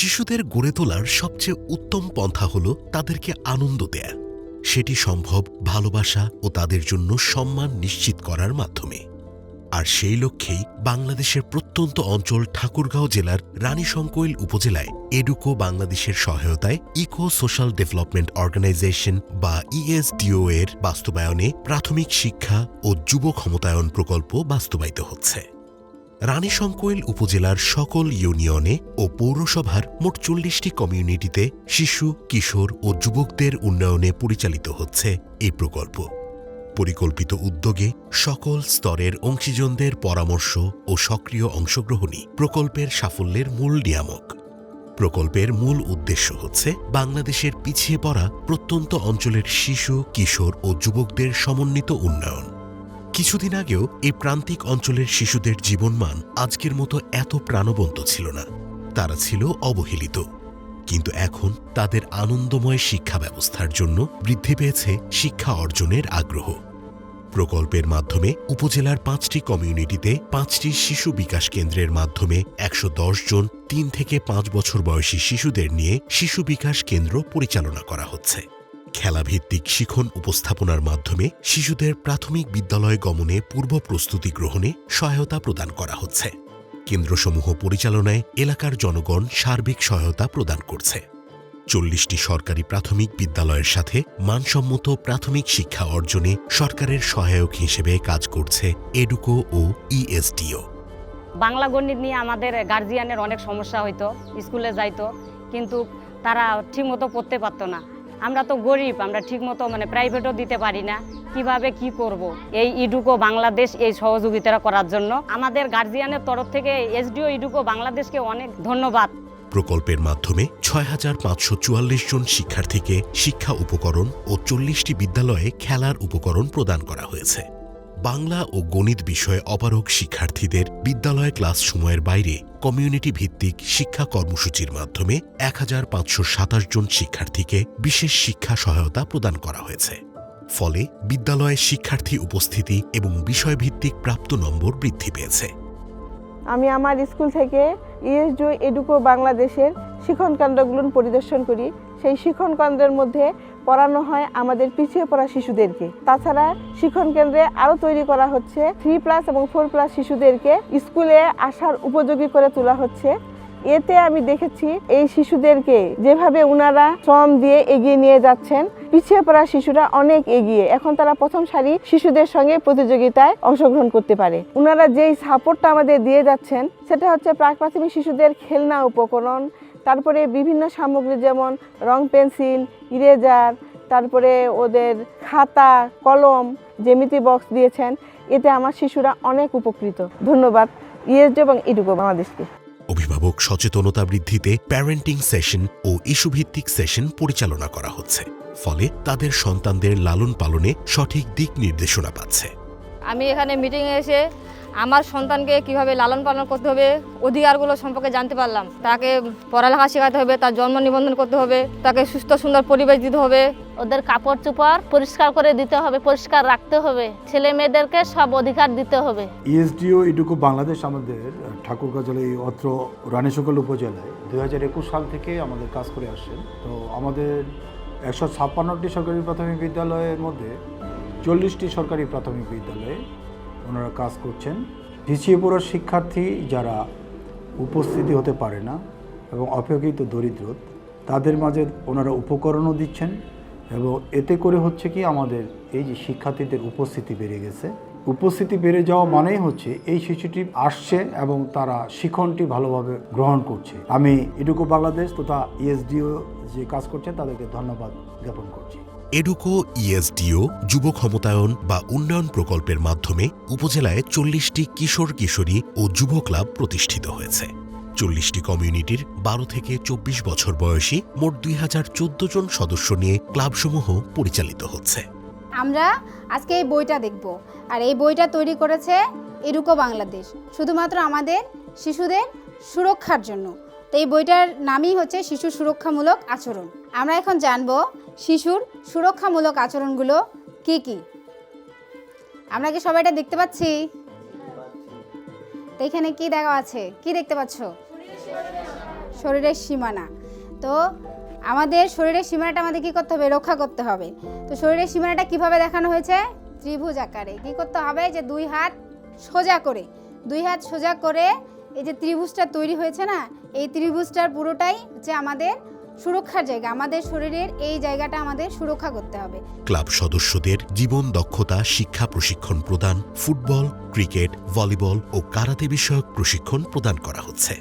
শিশুদের গড়ে তোলার সবচেয়ে উত্তম পন্থা হল তাদেরকে আনন্দ দেয়া। সেটি সম্ভব ভালোবাসা ও তাদের জন্য সম্মান নিশ্চিত করার মাধ্যমে। আর সেই লক্ষ্যেই বাংলাদেশের প্রত্যন্ত অঞ্চল ঠাকুরগাঁও জেলার রানীশংকৈল উপজেলায় এডুকো বাংলাদেশের সহায়তায় ইকো সোশ্যাল ডেভেলপমেন্ট অর্গানাইজেশন বা ইএসডিও এর বাস্তবায়নে প্রাথমিক শিক্ষা ও যুব ক্ষমতায়ন প্রকল্প বাস্তবায়িত হচ্ছে। রানীশংকৈল উপজেলার সকল ইউনিয়নে ও পৌরসভার মোট ৪০টি কমিউনিটিতে শিশু, কিশোর ও যুবকদের উন্নয়নে পরিচালিত হচ্ছে এই প্রকল্প। পরিকল্পিত উদ্যোগে সকল স্তরের অংশীজনদের পরামর্শ ও সক্রিয় অংশগ্রহণই প্রকল্পের সাফল্যের মূল নিয়ামক। প্রকল্পের মূল উদ্দেশ্য হচ্ছে বাংলাদেশের পিছিয়ে পড়া প্রত্যন্ত অঞ্চলের শিশু, কিশোর ও যুবকদের সমন্বিত উন্নয়ন। কিছুদিন আগেও এই প্রান্তিক অঞ্চলের শিশুদের জীবনমান আজকের মতো এত প্রাণবন্ত ছিল না। তারা ছিল অবহেলিত, কিন্তু এখন তাদের আনন্দময় শিক্ষা ব্যবস্থার জন্য বৃদ্ধি পেয়েছে শিক্ষা অর্জনের আগ্রহ। প্রকল্পের মাধ্যমে উপজেলার ৫টি কমিউনিটিতে ৫টি শিশু বিকাশ কেন্দ্রের মাধ্যমে ১১০ জন ৩ থেকে ৫ বছর বয়সী শিশুদের নিয়ে শিশু বিকাশ কেন্দ্র পরিচালনা করা হচ্ছে। খেলাভিত্তিক শিখন উপস্থাপনার মাধ্যমে শিশুদের প্রাথমিক বিদ্যালয় গমনে পূর্ব প্রস্তুতি গ্রহণে সহায়তা প্রদান করা হচ্ছে। কেন্দ্রসমূহ পরিচালনায় এলাকার জনগণ সার্বিক সহায়তা প্রদান করছে। ৪০টি সরকারি প্রাথমিক বিদ্যালয়ের সাথে মানসম্মত প্রাথমিক শিক্ষা অর্জনে সরকারের সহায়ক হিসেবে কাজ করছে এডুকো ও ইএসডিও। বাংলা গণিত নিয়ে আমাদের গার্জিয়ানের অনেক সমস্যা হইতো, স্কুলে যাইতো কিন্তু তারা ঠিকমতো পড়তে পারতো না। আমরা তো গরিব, আমরা ঠিকমতো প্রাইভেটও দিতে পারি না, কিভাবে কি করব। এই ইডুকো বাংলাদেশ এই সহযোগিতা করার জন্য আমাদের গার্জিয়ানের তরফ থেকে এসডিও ইডুকো বাংলাদেশকে অনেক ধন্যবাদ। প্রকল্পের মাধ্যমে ৬৫৪৪ জন শিক্ষার্থীকে শিক্ষা উপকরণ ও ৪০টি বিদ্যালয়ে খেলার উপকরণ প্রদান করা হয়েছে। বাংলা ও গণিত বিষয়ে অপারগ শিক্ষার্থীদের বিদ্যালয় ক্লাস সময়ের বাইরে কমিউনিটি ভিত্তিক শিক্ষা কর্মসূচির মাধ্যমে ১৫২৭ জন শিক্ষার্থীকে বিশেষ শিক্ষা সহায়তা প্রদান করা হয়েছে। ফলে বিদ্যালয়ে শিক্ষার্থী উপস্থিতি এবং বিষয়ভিত্তিক প্রাপ্ত নম্বর বৃদ্ধি পেয়েছে। আমি আমার স্কুল থেকে ইএসডিও এডুকো বাংলাদেশের শিক্ষণ কেন্দ্রগুলো পরিদর্শন করি। সেই শিক্ষণ কেন্দ্রের মধ্যে পড়ানো হয় আমাদের পিছিয়ে পড়া শিশুদেরকে। তাছাড়া শিক্ষণ কেন্দ্রে আরও তৈরি করা হচ্ছে 3+ এবং 4+ শিশুদেরকে স্কুলে আসার উপযোগী করে তোলা হচ্ছে। এতে আমি দেখেছি এই শিশুদেরকে যেভাবে ওনারা শ্রম দিয়ে এগিয়ে নিয়ে যাচ্ছেন, পিছিয়ে পড়া শিশুরা অনেক এগিয়ে। এখন তারা প্রথম সারি শিশুদের সঙ্গে প্রতিযোগিতায় অংশগ্রহণ করতে পারে। ওনারা যেই সাপোর্টটা আমাদের দিয়ে যাচ্ছেন সেটা হচ্ছে প্রাক প্রাথমিক শিশুদের খেলনা উপকরণ, তারপরে বিভিন্ন সামগ্রী যেমন রং পেন্সিল, ইরেজার, তারপরে ওদের খাতা, কলম, জ্যামিতি বক্স দিয়েছেন। এতে আমার শিশুরা অনেক উপকৃত। ধন্যবাদ ইএসডিও এবং এডুকো বাংলাদেশকে। অভিভাবক সচেতনতা বৃদ্ধিতে প্যারেন্টিং সেশন ও ইস্যুভিত্তিক সেশন পরিচালনা করা হচ্ছে। ফলে তাদের সন্তানদের লালন পালনে সঠিক দিক নির্দেশনা পাচ্ছে। আমি এখানে মিটিংয়ে এসে আমার সন্তানকে কিভাবে লালন পালন করতে হবে, অধিকারগুলো সম্পর্কে জানতে পারলাম। তাকে পড়ালেখা শেখাতে হবে, তার জন্ম নিবন্ধন করতে হবে, তাকে সুস্থ সুন্দর পরিবেশ দিতে হবে, ওদের কাপড় চোপড় পরিষ্কার করে দিতে হবে, পরিষ্কার রাখতে হবে, ছেলে মেয়েদেরকে সব অধিকার দিতে হবে। ইএসডিও এডুকো বাংলাদেশ আমাদের ঠাকুরগাঁও জেলায় অত্র রানীশংকৈল উপজেলায় ২০২১ সাল থেকে আমাদের কাজ করে আসছেন। তো আমাদের ১৫৬টি সরকারি প্রাথমিক বিদ্যালয়ের মধ্যে ৪০টি সরকারি প্রাথমিক বিদ্যালয়ে ওনারা কাজ করছেন। পিছিয়ে পড়া শিক্ষার্থী যারা উপস্থিতি হতে পারে না এবং অপেক্ষিত দরিদ্র, তাদের মাঝে ওনারা উপকরণও দিচ্ছেন এবং এতে করে হচ্ছে কি আমাদের এই যে শিক্ষার্থীদের উপস্থিতি বেড়ে গেছে। উপস্থিতি বেড়ে যাওয়া মানেই হচ্ছে এই শিশুটি আসছে এবং তারা শিক্ষণটি ভালোভাবে গ্রহণ করছে। আমি এডুকো বাংলাদেশ তথা ইএসডিও যে কাজ করছেন তাদেরকে ধন্যবাদ জ্ঞাপন করছি। এডুকো ইএসডিও যুব ক্ষমতায়ন বা উন্নয়ন প্রকল্পের মাধ্যমে উপজেলায় ৪০টি কিশোর কিশোরী ও যুব ক্লাব প্রতিষ্ঠিত হয়েছে। ৪০টি কমিউনিটির ১২ থেকে ২৪ বছর বয়সী মোট ২০১৪ জন সদস্য নিয়ে ক্লাবসমূহ পরিচালিত হচ্ছে। আমরা আজকে এই বইটা দেখব, আর এই বইটা তৈরি করেছে এডুকো বাংলাদেশ শুধুমাত্র আমাদের শিশুদের সুরক্ষার জন্য। তো এই বইটার নামই হচ্ছে শিশু সুরক্ষামূলক আচরণ। আমরা এখন জানব শিশুর সুরক্ষামূলক আচরণগুলো কি কি। আমরা কি সবাই এটা দেখতে পাচ্ছি? তো এখানে কি দেখা আছে, কি দেখতে পাচ্ছ? শরীরের সীমানা। তো আমাদের শরীরের সীমানাটা আমাদের কী করতে হবে? রক্ষা করতে হবে। তো শরীরের সীমানাটা কিভাবে দেখানো হয়েছে? ত্রিভুজ আকারে। কী করতে হবে? যে দুই হাত সোজা করে এই যে ত্রিভুজটা তৈরি হয়েছে না, এই ত্রিভুজটার পুরোটাই হচ্ছে আমাদের সুরক্ষার জায়গা। আমাদের শরীরের এই জায়গাটা আমাদের সুরক্ষা করতে হবে। ক্লাব সদস্যদের জীবন দক্ষতা শিক্ষা প্রশিক্ষণ প্রদান, ফুটবল, ক্রিকেট, ভলিবল ও কারাতে বিষয়ক প্রশিক্ষণ প্রদান করা হচ্ছে।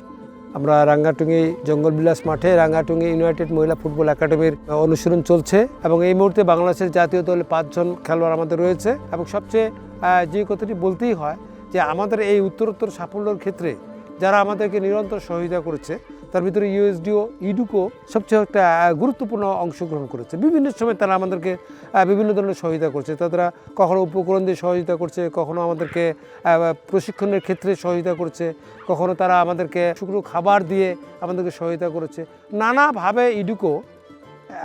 আমরা রাঙ্গাটুঙ্গি জঙ্গলবিলাস মাঠে রাঙ্গাটুঙ্গি ইউনাইটেড মহিলা ফুটবল একাডেমির অনুশীলন চলছে এবং এই মুহূর্তে বাংলাদেশের জাতীয় দলে 5 জন খেলোয়াড় আমাদের রয়েছে এবং সবচেয়ে যে কথাটি বলতেই হয় যে আমাদের এই উত্তরোত্তর সাফল্যের ক্ষেত্রে যারা আমাদেরকে নিরন্তর সহযোগিতা করেছে তার ভিতরে ইউএসডিও, ইডুকো সবচেয়ে একটা গুরুত্বপূর্ণ অংশগ্রহণ করেছে। বিভিন্ন সময় তারা আমাদেরকে বিভিন্ন ধরনের সহযোগিতা করছে। তারা কখনো উপকরণ দিয়ে সহযোগিতা করছে, কখনো আমাদেরকে প্রশিক্ষণের ক্ষেত্রে সহযোগিতা করছে, কখনো তারা আমাদেরকে শুকনো খাবার দিয়ে আমাদেরকে সহযোগিতা করেছে। নানাভাবে ইডুকো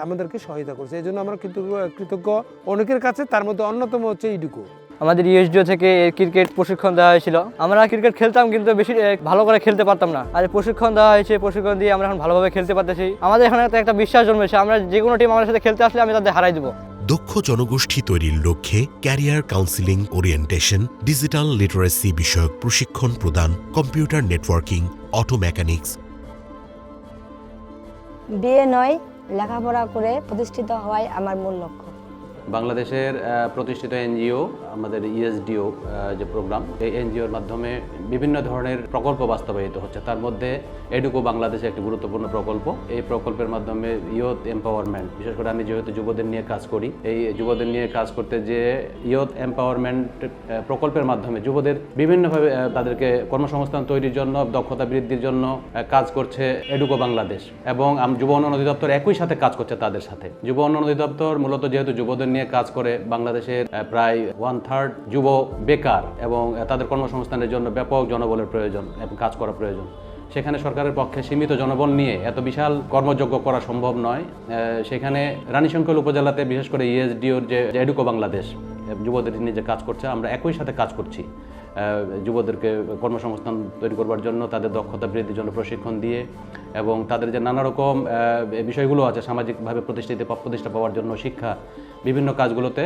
আমাদেরকে সহায়তা করছে। এই জন্য আমরা কৃতজ্ঞ অনেকের কাছে, তার মধ্যে অন্যতম হচ্ছে ইডুকো। আমাদের ইউএসডিও থেকে ক্রিকেট প্রশিক্ষণ দেওয়া হয়েছিল। আমরা ক্রিকেট খেলতাম কিন্তু বেশি ভালো করে খেলতে পারতাম না, আর প্রশিক্ষণ দেওয়া হয়েছে, প্রশিক্ষণ দিয়ে আমরা এখন ভালোভাবে খেলতে পারতেছি। আমাদের এখানে একটা বিশ্বাস জন্মেছে, আমরা যে কোনো টিম আমাদের সাথে খেলতে আসলে আমি তাদের হারাই দেবো। দক্ষ জনগোষ্ঠী তৈরির লক্ষ্যে career counselling, orientation, digital literacy বিষয়ক প্রশিক্ষণ প্রদান, কম্পিউটার নেটওয়ার্কিং, অটো মেকানিক্স। বিয়ে নয়, লেখাপড়া করে প্রতিষ্ঠিত হওয়াই আমার মূল লক্ষ্য। বাংলাদেশের প্রতিষ্ঠিত এনজিও আমাদের ইএসডিও যে প্রোগ্রাম, এই এনজিওর মাধ্যমে বিভিন্ন ধরনের প্রকল্প বাস্তবায়িত হচ্ছে। তার মধ্যে এডুকো বাংলাদেশে একটি গুরুত্বপূর্ণ প্রকল্প। এই প্রকল্পের মাধ্যমে ইয়ুথ এম্পাওয়ারমেন্ট, বিশেষ করে আমি যেহেতু যুবদের নিয়ে কাজ করি, এই যুবদের নিয়ে কাজ করতে যে ইয়ুথ এম্পাওয়ারমেন্ট প্রকল্পের মাধ্যমে যুবদের বিভিন্নভাবে তাদেরকে কর্মসংস্থান তৈরির জন্য, দক্ষতা বৃদ্ধির জন্য কাজ করছে এডুকো বাংলাদেশ। এবং যুব উন্নয়ন অধিদপ্তর একই সাথে কাজ করছে তাদের সাথে। যুব উন্নয়ন অধিদপ্তর মূলত যেহেতু যুবদের নিয়ে কাজ করে, বাংলাদেশের প্রায় 1/3 যুব বেকার এবং তাদের কর্মসংস্থানের জন্য ব্যাপক জনবলের প্রয়োজন এবং কাজ করা প্রয়োজন। সেখানে সরকারের পক্ষে সীমিত জনবল নিয়ে এত বিশাল কর্মযোগ্য করা সম্ভব নয়। সেখানে রানীশঙ্কল উপজেলাতে বিশেষ করে ইএসডিওর যে এডুকো বাংলাদেশ যুবদের নিয়ে যে কাজ করছে, আমরা একই সাথে কাজ করছি যুবদেরকে কর্মসংস্থান তৈরি করবার জন্য, তাদের দক্ষতা বৃদ্ধির জন্য প্রশিক্ষণ দিয়ে এবং তাদের যে নানা রকম বিষয়গুলো আছে সামাজিকভাবে প্রতিষ্ঠা পাওয়ার জন্য শিক্ষা, বিভিন্ন কাজগুলোতে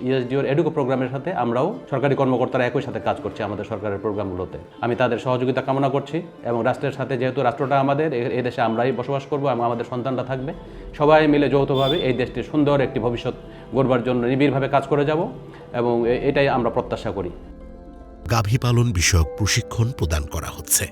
ইএসডিওর এডুকো প্রোগ্রামের সাথে আমরাও সরকারি কর্মকর্তারা একই সাথে কাজ করছি আমাদের সরকারের প্রোগ্রামগুলোতে। আমি তাদের সহযোগিতা কামনা করছি এবং রাষ্ট্রের সাথে, যেহেতু রাষ্ট্রটা আমাদের, এই দেশে আমরাই বসবাস করব এবং আমাদের সন্তানরা থাকবে, সবাই মিলে যৌথভাবে এই দেশটির সুন্দর একটি ভবিষ্যৎ গড়বার জন্য নিবিড়ভাবে কাজ করে যাব এবং এটাই আমরা প্রত্যাশা করি। গাভী পালন বিষয়ক প্রশিক্ষণ প্রদান করা হচ্ছে,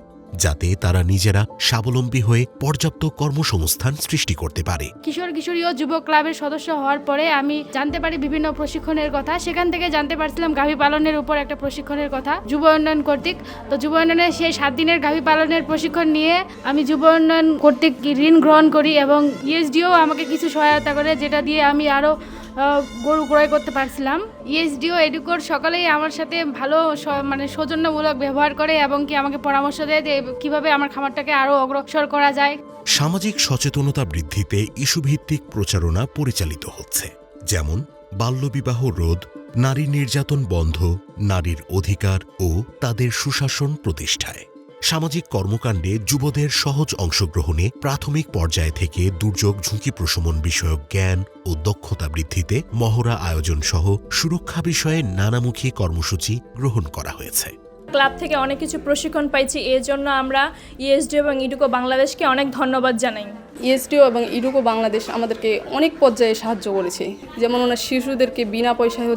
যাতে তারা নিজেরা স্বাবলম্বী হয়ে পর্যাপ্ত কর্মসংস্থান সৃষ্টি করতে পারে। কিশোর কিশোরী ও যুব ক্লাবের সদস্য হওয়ার পরে আমি জানতে পারি বিভিন্ন প্রশিক্ষণের কথা। সেখান থেকে জানতে পারছিলাম গাভী পালনের উপর একটা প্রশিক্ষণের কথা যুব উন্নয়ন কর্তৃক। তো যুব উন্নয়নের সেই 7 দিনের গাভী পালনের প্রশিক্ষণ নিয়ে আমি যুব উন্নয়ন কর্তৃক ঋণ গ্রহণ করি এবং ইএসডিও আমাকে কিছু সহায়তা করে, যেটা দিয়ে আমি আরও গরু ক্রয় করতে পারছিলাম। ইএসডিও এডুকোর সকলেই আমার সাথে ভালো সৌজন্যমূলক ব্যবহার করে এবং কি আমাকে পরামর্শ দেয় যে কিভাবে আমার খামারটাকে আরও অগ্রসর করা যায়। সামাজিক সচেতনতা বৃদ্ধিতে ইস্যুভিত্তিক প্রচারণা পরিচালিত হচ্ছে, যেমন বাল্যবিবাহ রোধ, নারী নির্যাতন বন্ধ, নারীর অধিকার ও তাদের সুশাসন প্রতিষ্ঠায়। সামাজিক কর্মকাণ্ডে যুবদের সহজ অংশগ্রহণে প্রাথমিক পর্যায় থেকে দুর্যোগ ঝুঁকি প্রশমন বিষয়ক জ্ঞান ও দক্ষতা বৃদ্ধিতে মহড়া আয়োজন সহ সুরক্ষা বিষয়ে নানামুখী কর্মসূচি গ্রহণ করা হয়েছে। ক্লাব থেকে অনেক কিছু প্রশিক্ষণ পাইছি, এর জন্য আমরা ইএসডিও এবং ইডুকো বাংলাদেশকে অনেক ধন্যবাদ জানাই। ইএসডিও এবং ইডুকো বাংলাদেশ আমাদেরকে অনেক পর্যায়ে সাহায্য করেছে, যেমন ওনার শিশুদেরকে বিনা পয়সায়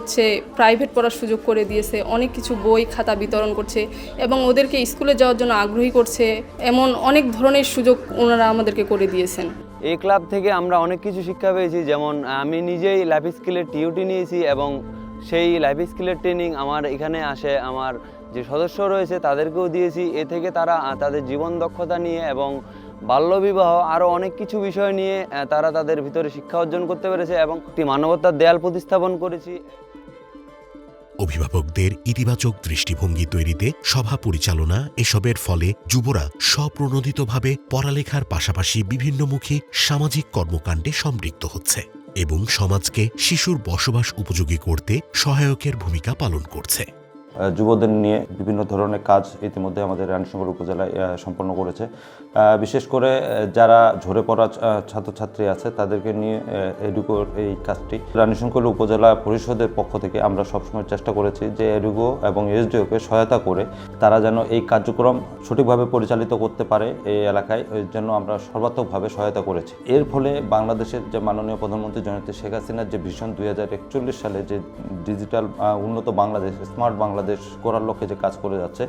প্রাইভেট পড়ার সুযোগ করে দিয়েছে, অনেক কিছু বই খাতা বিতরণ করছে এবং ওদেরকে স্কুলে যাওয়ার জন্য আগ্রহী করছে, এমন অনেক ধরনের সুযোগ ওনারা আমাদেরকে করে দিয়েছেন। এই ক্লাব থেকে আমরা অনেক কিছু শিক্ষা পেয়েছি, যেমন আমি নিজেই লাইফ স্কিলের টিউটি নিয়েছি এবং সেই লাইফ স্কিলের ট্রেনিং আমার এখানে আসে আমার যে সদস্য রয়েছে তাদেরকেও দিয়েছি। এ থেকে তারা তাদের জীবন দক্ষতা নিয়ে এবং বাল্যবিবাহ আরও অনেক কিছু বিষয় নিয়ে তারা তাদের ভিতরে শিক্ষা অর্জন করতে পেরেছে এবং একটি মানবতার দেয়াল প্রতিস্থাপন করেছি। অভিভাবকদের ইতিবাচক দৃষ্টিভঙ্গি তৈরিতে সভা পরিচালনা এসবের ফলে যুবরা স্বপ্রণোদিতভাবে পড়ালেখার পাশাপাশি বিভিন্নমুখী সামাজিক কর্মকাণ্ডে সম্পৃক্ত হচ্ছে এবং সমাজকে শিশুর বসবাস উপযোগী করতে সহায়কের ভূমিকা পালন করছে। যুবদের নিয়ে বিভিন্ন ধরনের কাজ ইতিমধ্যে আমাদের রানীশঙ্কর উপজেলায় সম্পন্ন করেছে। বিশেষ করে যারা ঝরে পড়া ছাত্রছাত্রী আছে তাদেরকে নিয়ে এডুকোর এই কাজটি রানীশঙ্কর উপজেলা পরিষদের পক্ষ থেকে আমরা সবসময় চেষ্টা করেছি যে এডুকো এবং এসডিওকে সহায়তা করে তারা যেন এই কার্যক্রম সঠিকভাবে পরিচালিত করতে পারে এই এলাকায়, এর জন্য আমরা সর্বাত্মকভাবে সহায়তা করেছি। এর ফলে বাংলাদেশের যে মাননীয় প্রধানমন্ত্রী জননেত্রী শেখ হাসিনার যে ভিশন 2041 সালে যে ডিজিটাল উন্নত বাংলাদেশ, স্মার্ট বাংলাদেশ করার লক্ষ্যে যে কাজ করে যাচ্ছে,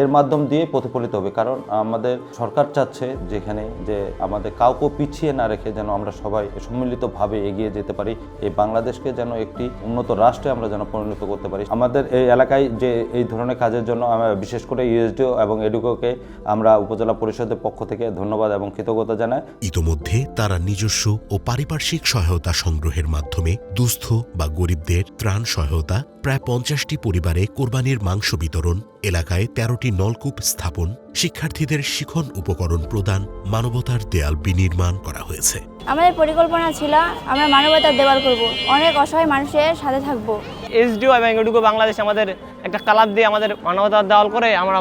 এর মাধ্যম দিয়ে প্রতিফলিত হবে। কারণ আমাদের সরকার চাচ্ছে যেখানে যে আমাদের কাউকে পিছিয়ে না রেখে যেন আমরা সবাই সম্মিলিতভাবে এগিয়ে যেতে পারি, এই বাংলাদেশকে যেন একটি উন্নত রাষ্ট্রে আমরা যেন পরিণত করতে পারি। আমাদের এই এলাকায় যে এই ধরনের কাজের জন্য আমরা বিশেষ করে ইউএসডিও এবং এডুকোকে আমরা উপজেলা পরিষদের পক্ষ থেকে ধন্যবাদ এবং কৃতজ্ঞতা জানাই। ইতোমধ্যে তারা নিজস্ব ও পারিপার্শ্বিক সহায়তা সংগ্রহের মাধ্যমে দুস্থ বা গরিবদের ত্রাণ সহায়তা, প্রায় 50টি পরিবারে কোরবানির মাংস বিতরণ, এলাকায় 13টি নলকূপ স্থাপন, শিক্ষার্থীদের শিখন উপকরণ প্রদান, মানবতার দেয়াল বিনির্মাণ করা হয়েছে। আমাদের পরিকল্পনা ছিল আমরা মানবতার দেওয়াল করব, অনেক অসহায় মানুষের সাথে থাকব। এসডিও এবং এডুকো বাংলাদেশ আমাদের একটা কালার দিয়ে আমাদের মানবতার দেওয়াল করে আমরা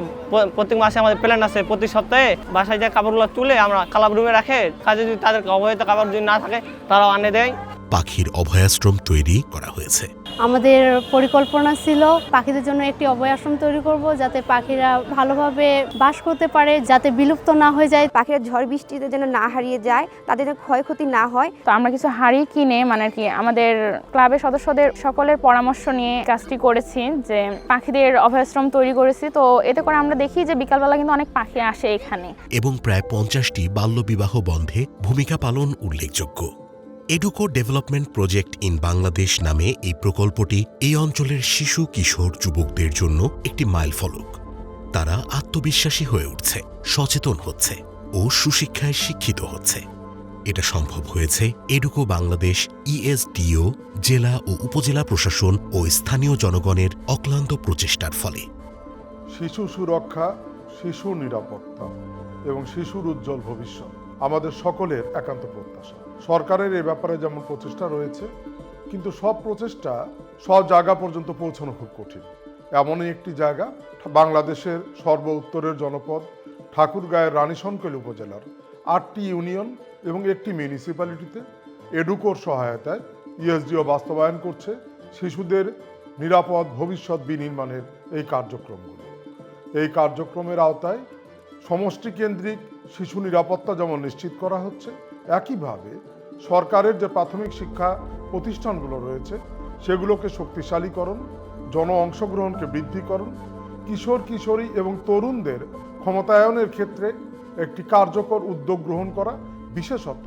প্রত্যেক মাসে আমাদের প্ল্যান আছে, প্রতি সপ্তাহে বাসায় যে কাপড়গুলো তুলে আমরা কালার রুমে রাখে, কাজে যদি তাদের অবহিত কাপড় যদি না থাকে তারাও আনে দেয়। পাখির অভয়াশ্রম তৈরি করা হয়েছে। আমাদের পরিকল্পনা ছিল পাখিদের জন্য একটি অভয়াশ্রম তৈরি করব, যাতে পাখিরা ভালোভাবে বাস করতে পারে, যাতে বিলুপ্ত না হয়ে যায়, পাখিরা ঝড় বৃষ্টিতে যেন না হারিয়ে যায়, তাদের ক্ষয়ক্ষতি না হয়। তো আমরা কিছু হাড়ি কিনে মানে কি আমাদের ক্লাবের সদস্যদের সকলের পরামর্শ নিয়ে কাজটি করেছি, যে পাখিদের অভয়াশ্রম তৈরি করেছি। তো এতে করে আমরা দেখি যে বিকালবেলা কিন্তু অনেক পাখি আসে এখানে, এবং প্রায় 50টি বাল্যবিবাহ বন্ধে ভূমিকা পালন উল্লেখযোগ্য। এডুকো ডেভেলপমেন্ট প্রজেক্ট ইন বাংলাদেশ নামে এই প্রকল্পটি এই অঞ্চলের শিশু কিশোর যুবকদের জন্য একটি মাইলফলক। তারা আত্মবিশ্বাসী হয়ে উঠছে, সচেতন হচ্ছে ও সুশিক্ষায় শিক্ষিত হচ্ছে। এটা সম্ভব হয়েছে এডুকো বাংলাদেশ, ইএসডিও, জেলা ও উপজেলা প্রশাসন ও স্থানীয় জনগণের অক্লান্ত প্রচেষ্টার ফলে। শিশু সুরক্ষা, শিশু নিরাপত্তা এবং শিশুর উজ্জ্বল ভবিষ্যৎ আমাদের সকলের একান্ত প্রত্যাশা। সরকারের এ ব্যাপারে যেমন প্রচেষ্টা রয়েছে, কিন্তু সব প্রচেষ্টা সব জায়গা পর্যন্ত পৌঁছানো খুব কঠিন। এমনই একটি জায়গা বাংলাদেশের সর্ব উত্তরের জনপদ ঠাকুরগাঁয়ের রানীশঙ্কর উপজেলার 8টি ইউনিয়ন এবং একটি মিউনিসিপ্যালিটিতে এডুকোর সহায়তায় ইএসডিও বাস্তবায়ন করছে শিশুদের নিরাপদ ভবিষ্যৎ বিনির্মাণের এই কার্যক্রমগুলো। এই কার্যক্রমের আওতায় সমষ্টি কেন্দ্রিক শিশু নিরাপত্তা যেমন নিশ্চিত করা হচ্ছে, একইভাবে সরকারের যে প্রাথমিক শিক্ষা প্রতিষ্ঠানগুলো রয়েছে সেগুলোকে শক্তিশালীকরণ, জন অংশগ্রহণকে বৃদ্ধিকরণ, কিশোর কিশোরী এবং তরুণদের ক্ষমতায়নের ক্ষেত্রে একটি কার্যকর উদ্যোগ গ্রহণ করা, বিশেষত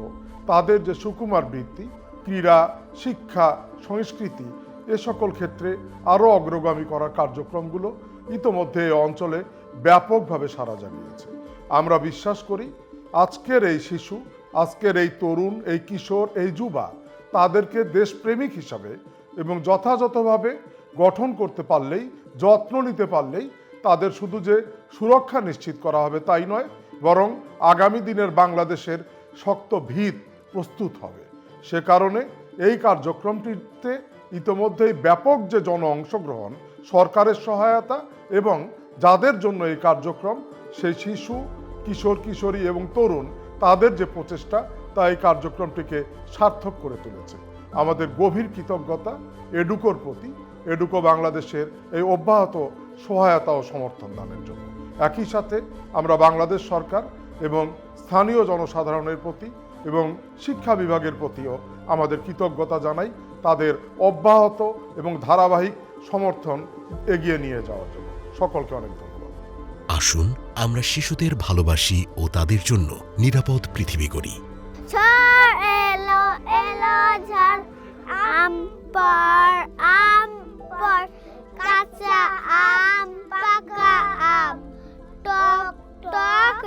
তাদের যে সুকুমার বৃত্তি, ক্রীড়া, শিক্ষা, সংস্কৃতি এ সকল ক্ষেত্রে আরও অগ্রগামী করার কার্যক্রমগুলো ইতোমধ্যে এই অঞ্চলে ব্যাপকভাবে সাড়া জাগিয়েছে। আমরা বিশ্বাস করি আজকের এই শিশু, আজকের এই তরুণ, এই কিশোর, এই যুবা তাদেরকে দেশপ্রেমিক হিসাবে এবং যথাযথভাবে গঠন করতে পারলেই, যত্ন নিতে পারলেই তাদের শুধু যে সুরক্ষা নিশ্চিত করা হবে তাই নয়, বরং আগামী দিনের বাংলাদেশের শক্ত ভিত প্রস্তুত হবে। সে কারণে এই কার্যক্রমটিতে ইতোমধ্যেই ব্যাপক যে জন অংশগ্রহণ, সরকারের সহায়তা এবং যাদের জন্য এই কার্যক্রম, সেই শিশু, কিশোর কিশোরী এবং তরুণ তাদের যে প্রচেষ্টা তা এই কার্যক্রমটিকে সার্থক করে তুলেছে। আমাদের গভীর কৃতজ্ঞতা এডুকোর প্রতি, এডুকো বাংলাদেশের এই অব্যাহত সহায়তা ও সমর্থন দানের জন্য। একই সাথে আমরা বাংলাদেশ সরকার এবং স্থানীয় জনসাধারণের প্রতি এবং শিক্ষা বিভাগের প্রতিও আমাদের কৃতজ্ঞতা জানাই তাদের অব্যাহত এবং ধারাবাহিক সমর্থন এগিয়ে নিয়ে যাওয়ার জন্য। সকলকে অনেক ধন্যবাদ। আসুন আমরা শিশুদের ভালোবাসি ও তাদের জন্য নিরাপদ পৃথিবী গড়ি। ঝড় এলো এলো ঝড়, আম পর কাঁচা আম, পাকা আম, টক টক